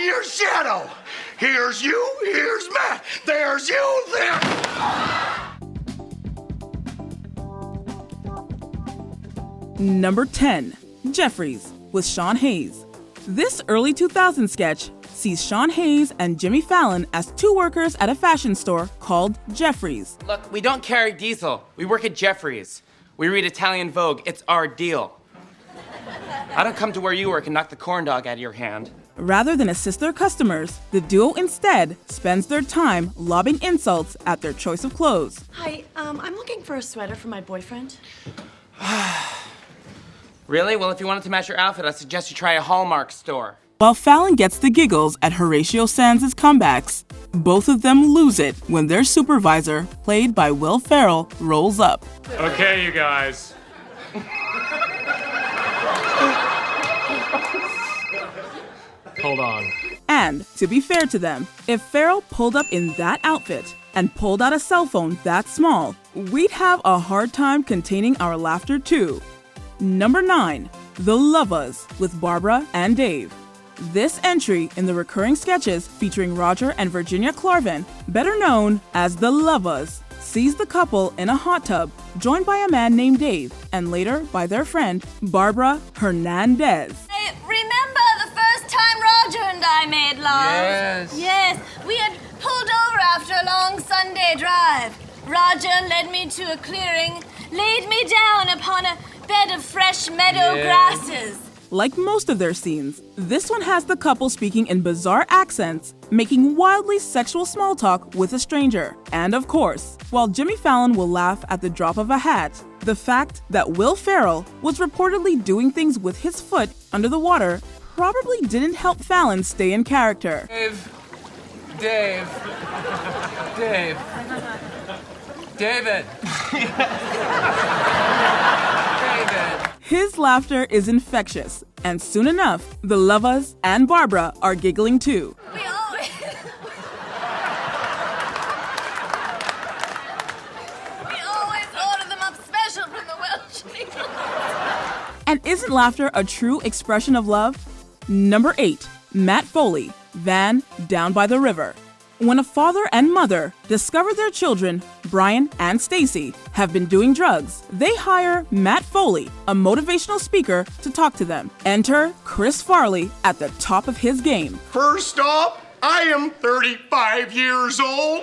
be your shadow. Here's you, here's Matt. There's you, there. Number 10, Jeffries with Sean Hayes. This early 2000s sketch sees Sean Hayes and Jimmy Fallon as two workers at a fashion store called Jeffries. Look, we don't carry diesel. We work at Jeffries. We read Italian Vogue. It's our deal. I don't come to where you work and knock the corn dog out of your hand. Rather than assist their customers, the duo instead spends their time lobbing insults at their choice of clothes. Hi, I'm looking for a sweater for my boyfriend. Really? Well, if you wanted to match your outfit, I suggest you try a Hallmark store. While Fallon gets the giggles at Horatio Sands' comebacks, both of them lose it when their supervisor, played by Will Ferrell, rolls up. Okay, you guys. Hold on. And, to be fair to them, if Ferrell pulled up in that outfit and pulled out a cell phone that small, we'd have a hard time containing our laughter too. Number 9, The Love-ahs with Barbara and Dave. This entry in the recurring sketches featuring Roger and Virginia Clarvin, better known as The Love-ahs, sees the couple in a hot tub, joined by a man named Dave, and later by their friend, Barbara Hernandez. Hey, remember the first time Roger and I made love? Yes. Yes, we had pulled over after a long Sunday drive. Roger led me to a clearing, laid me down upon a bed of fresh meadow grasses. Like most of their scenes, this one has the couple speaking in bizarre accents, making wildly sexual small talk with a stranger. And of course, while Jimmy Fallon will laugh at the drop of a hat, the fact that Will Ferrell was reportedly doing things with his foot under the water probably didn't help Fallon stay in character. David. David. His laughter is infectious, and soon enough, the Love-ahs and Barbara are giggling too. We always order them up special from the Welsh. And isn't laughter a true expression of love? Number 8, Matt Foley, Van, Down by the River. When a father and mother discover their children, Brian and Stacy, have been doing drugs, they hire Matt Foley, a motivational speaker, to talk to them. Enter Chris Farley at the top of his game. First off, I am 35 years old.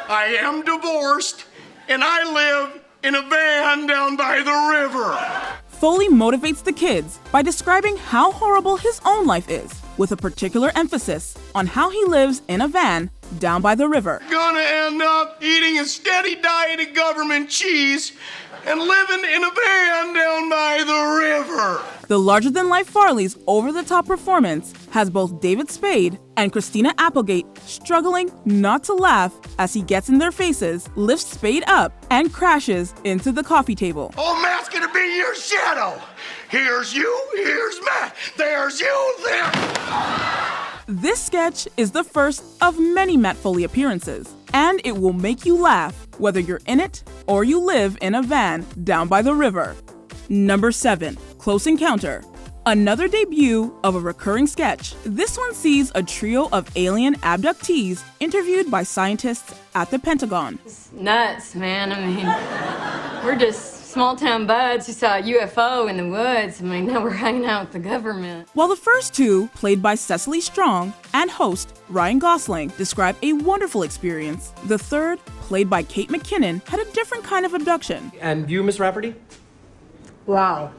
I am divorced, and I live in a van down by the river. Foley motivates the kids by describing how horrible his own life is, with a particular emphasis on how he lives in a van down by the river. Gonna end up eating a steady diet of government cheese and living in a van down by the river. The larger-than-life Farley's over-the-top performance has both David Spade and Christina Applegate struggling not to laugh as he gets in their faces, lifts Spade up, and crashes into the coffee table. Oh, Matt's gonna be your shadow. Here's you, here's Matt. There's you, there. This sketch is the first of many Matt Foley appearances, and it will make you laugh whether you're in it or you live in a van down by the river. Number 7, Close Encounter. Another debut of a recurring sketch. This one sees a trio of alien abductees interviewed by scientists at the Pentagon. It's nuts, man. I mean, we're just small-town buds who saw a UFO in the woods. I mean, now we're hanging out with the government. While the first two, played by Cecily Strong, and host Ryan Gosling, describe a wonderful experience, the third, played by Kate McKinnon, had a different kind of abduction. And you, Miss Rafferty? Wow.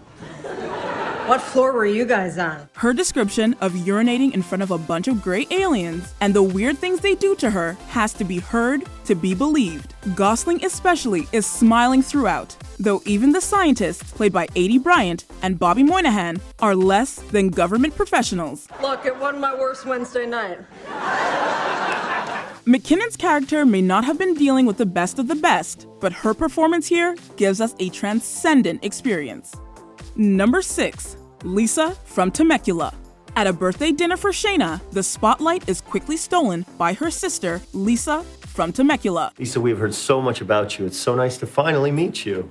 What floor were you guys on? Her description of urinating in front of a bunch of gray aliens and the weird things they do to her has to be heard to be believed. Gosling especially is smiling throughout, though even the scientists, played by Adie Bryant and Bobby Moynihan, are less than government professionals. Look, it wasn't my worst Wednesday night. McKinnon's character may not have been dealing with the best of the best, but her performance here gives us a transcendent experience. Number 6, Lisa from Temecula. At a birthday dinner for Shayna, the spotlight is quickly stolen by her sister, Lisa from Temecula. Lisa, we've heard so much about you. It's so nice to finally meet you.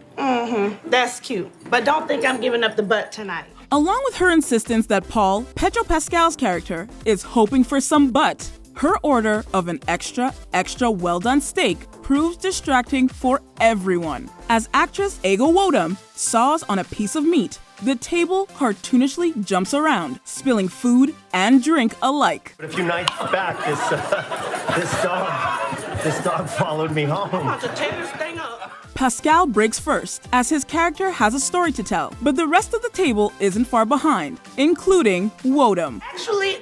That's cute. But don't think I'm giving up the butt tonight. Along with her insistence that Paul, Pedro Pascal's character, is hoping for some butt, her order of an extra well-done steak proves distracting for everyone. As actress Ego Wodum saws on a piece of meat, the table cartoonishly jumps around, spilling food and drink alike. But a few nights back, this dog followed me home. Pascal breaks first, as his character has a story to tell, but the rest of the table isn't far behind, including Wodum. Actually,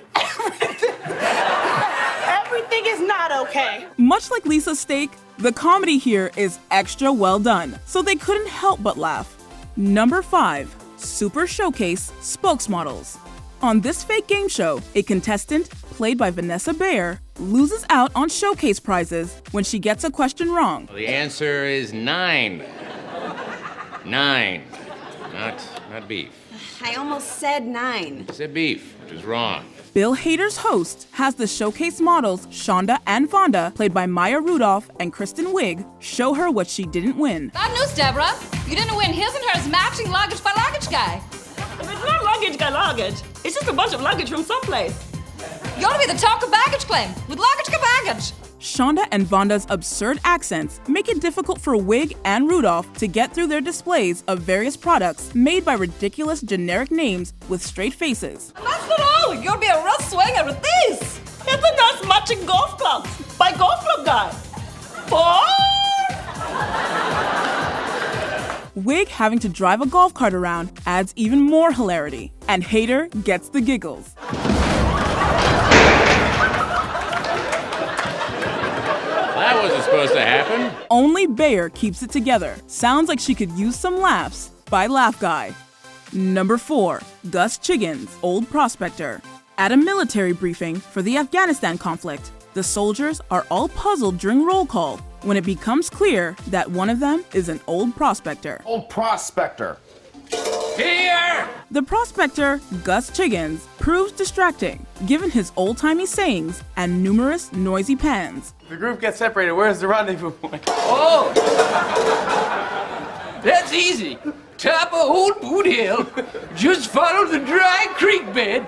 everything is not okay. Much like Lisa's steak, the comedy here is extra well done, so they couldn't help but laugh. Number 5. Super Showcase Spokesmodels. On this fake game show, a contestant, played by Vanessa Bayer, loses out on showcase prizes when she gets a question wrong. The answer is 9. 9. Not beef. I almost said 9. I said beef, which is wrong. Bill Hader's host has the showcase models Shonda and Vonda, played by Maya Rudolph and Kristen Wiig, show her what she didn't win. Bad news, Deborah. You didn't win his and hers matching luggage by luggage guy. It's not luggage by luggage. It's just a bunch of luggage from someplace. You ought to be the talk of baggage claim with luggage to baggage. Shonda and Vonda's absurd accents make it difficult for Wiig and Rudolph to get through their displays of various products made by ridiculous generic names with straight faces. And that's not all. You'll be a real swinger with these. It's a nice matching golf club by golf club guy. 4. Wiig having to drive a golf cart around adds even more hilarity, and Hader gets the giggles. That wasn't supposed to happen. Only Bayer keeps it together. Sounds like she could use some laughs by Laugh Guy. Number 4. Gus Chiggins, Old Prospector. At a military briefing for the Afghanistan conflict, the soldiers are all puzzled during roll call when it becomes clear that one of them is an old prospector. Old Prospector. Here! The prospector, Gus Chiggins, proves distracting, given his old-timey sayings and numerous noisy pans. The group gets separated. Where's the rendezvous point? Oh! That's easy. Top of Old Boot Hill. Just follow the dry creek bed.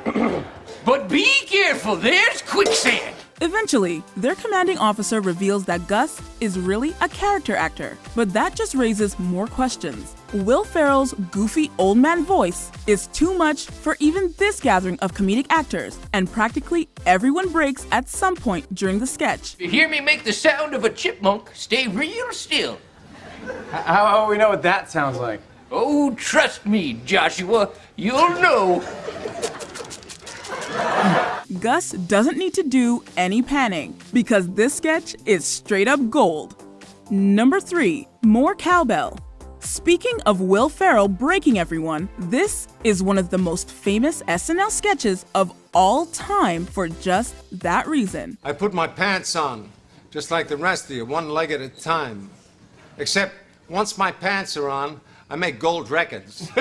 But be careful, there's quicksand. Eventually, their commanding officer reveals that Gus is really a character actor, but that just raises more questions. Will Ferrell's goofy old man voice is too much for even this gathering of comedic actors, and practically everyone breaks at some point during the sketch. If you hear me make the sound of a chipmunk, stay real still. How will we know what that sounds like? Oh, trust me, Joshua, you'll know. Gus doesn't need to do any panning, because this sketch is straight up gold. Number 3. More Cowbell. Speaking of Will Ferrell breaking everyone, this is one of the most famous SNL sketches of all time for just that reason. I put my pants on, just like the rest of you, one leg at a time. Except, once my pants are on, I make gold records.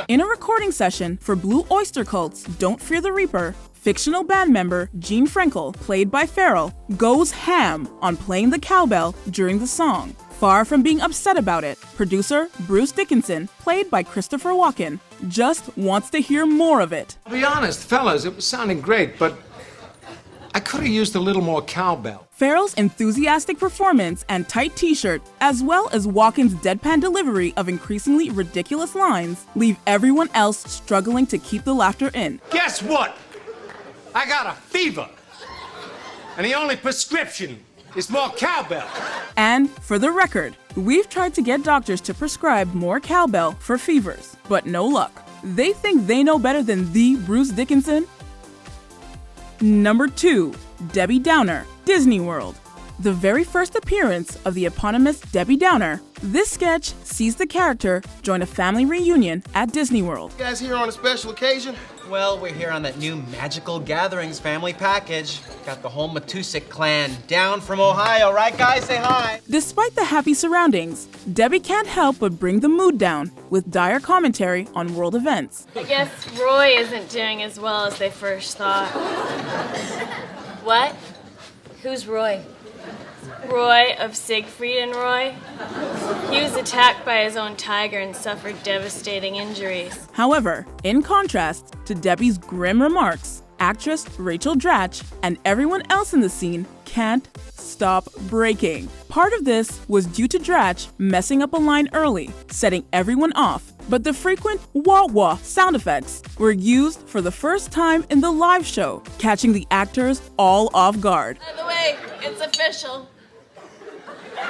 In a recording session for Blue Oyster Cult's Don't Fear the Reaper, fictional band member Gene Frankel, played by Ferrell, goes ham on playing the cowbell during the song. Far from being upset about it, producer Bruce Dickinson, played by Christopher Walken, just wants to hear more of it. I'll be honest, fellas, it was sounding great, but I could have used a little more cowbell. Ferrell's enthusiastic performance and tight t-shirt, as well as Walken's deadpan delivery of increasingly ridiculous lines, leave everyone else struggling to keep the laughter in. Guess what? I got a fever. And the only prescription is more cowbell. And for the record, we've tried to get doctors to prescribe more cowbell for fevers, but no luck. They think they know better than the Bruce Dickinson. Number 2. Debbie Downer, Disney World. The very first appearance of the eponymous Debbie Downer, this sketch sees the character join a family reunion at Disney World. You guys here on a special occasion? Well, we're here on that new Magical Gatherings family package. Got the whole Matusik clan down from Ohio, right guys? Say hi. Despite the happy surroundings, Debbie can't help but bring the mood down with dire commentary on world events. I guess Roy isn't doing as well as they first thought. What? Who's Roy? Roy of Siegfried and Roy. He was attacked by his own tiger and suffered devastating injuries. However, in contrast to Debbie's grim remarks, actress Rachel Dratch and everyone else in the scene can't stop breaking. Part of this was due to Dratch messing up a line early, setting everyone off, but the frequent wah-wah sound effects were used for the first time in the live show, catching the actors all off guard. By the way, it's official. I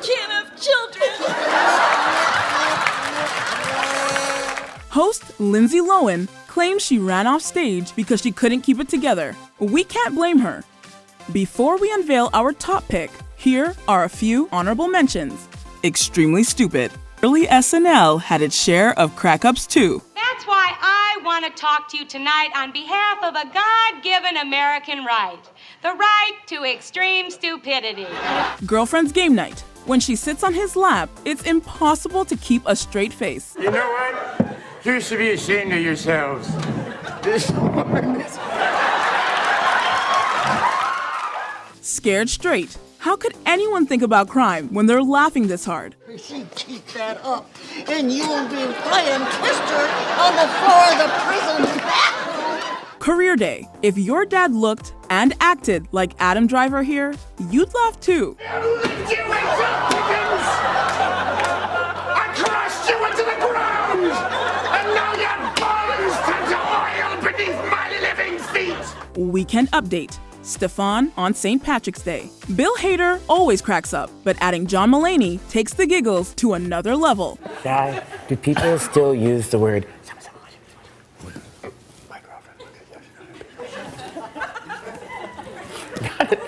can't have children. Host Lindsay Lohan claims she ran off stage because she couldn't keep it together. We can't blame her. Before we unveil our top pick, here are a few honorable mentions. Extremely stupid. Early SNL had its share of crack-ups too. That's why I want to talk to you tonight on behalf of a God-given American right. The right to extreme stupidity. Girlfriend's game night. When she sits on his lap, it's impossible to keep a straight face. You know what? You should be ashamed of yourselves. Scared straight. How could anyone think about crime when they're laughing this hard? Keep that up, and you'll be playing Twister on the floor of the prison bathroom. Career day. If your dad looked and acted like Adam Driver here, you'd laugh too. I crushed you into the ground, and now your bones turn to oil beneath my living feet. Weekend update. Stefan on St. Patrick's Day. Bill Hader always cracks up, but adding John Mulaney takes the giggles to another level. Shy, do people still use the word?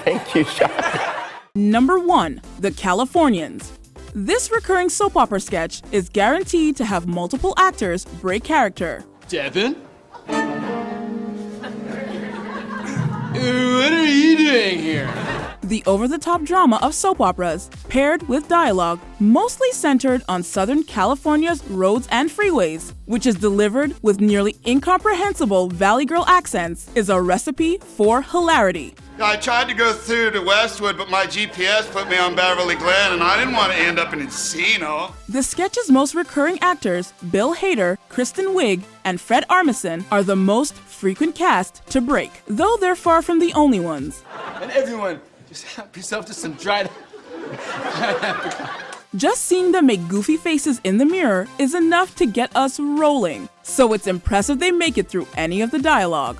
Thank you, Shy. Number 1, The Californians. This recurring soap opera sketch is guaranteed to have multiple actors break character. Devin? What are you doing here? The over-the-top drama of soap operas, paired with dialogue mostly centered on Southern California's roads and freeways, which is delivered with nearly incomprehensible Valley Girl accents, is a recipe for hilarity. I tried to go through to Westwood, but my GPS put me on Beverly Glen, and I didn't want to end up in Encino. The sketch's most recurring actors, Bill Hader, Kristen Wiig, and Fred Armisen, are the most frequent cast to break, though they're far from the only ones. And everyone, just help yourself to some dried apricot. Just seeing them make goofy faces in the mirror is enough to get us rolling, so it's impressive they make it through any of the dialogue.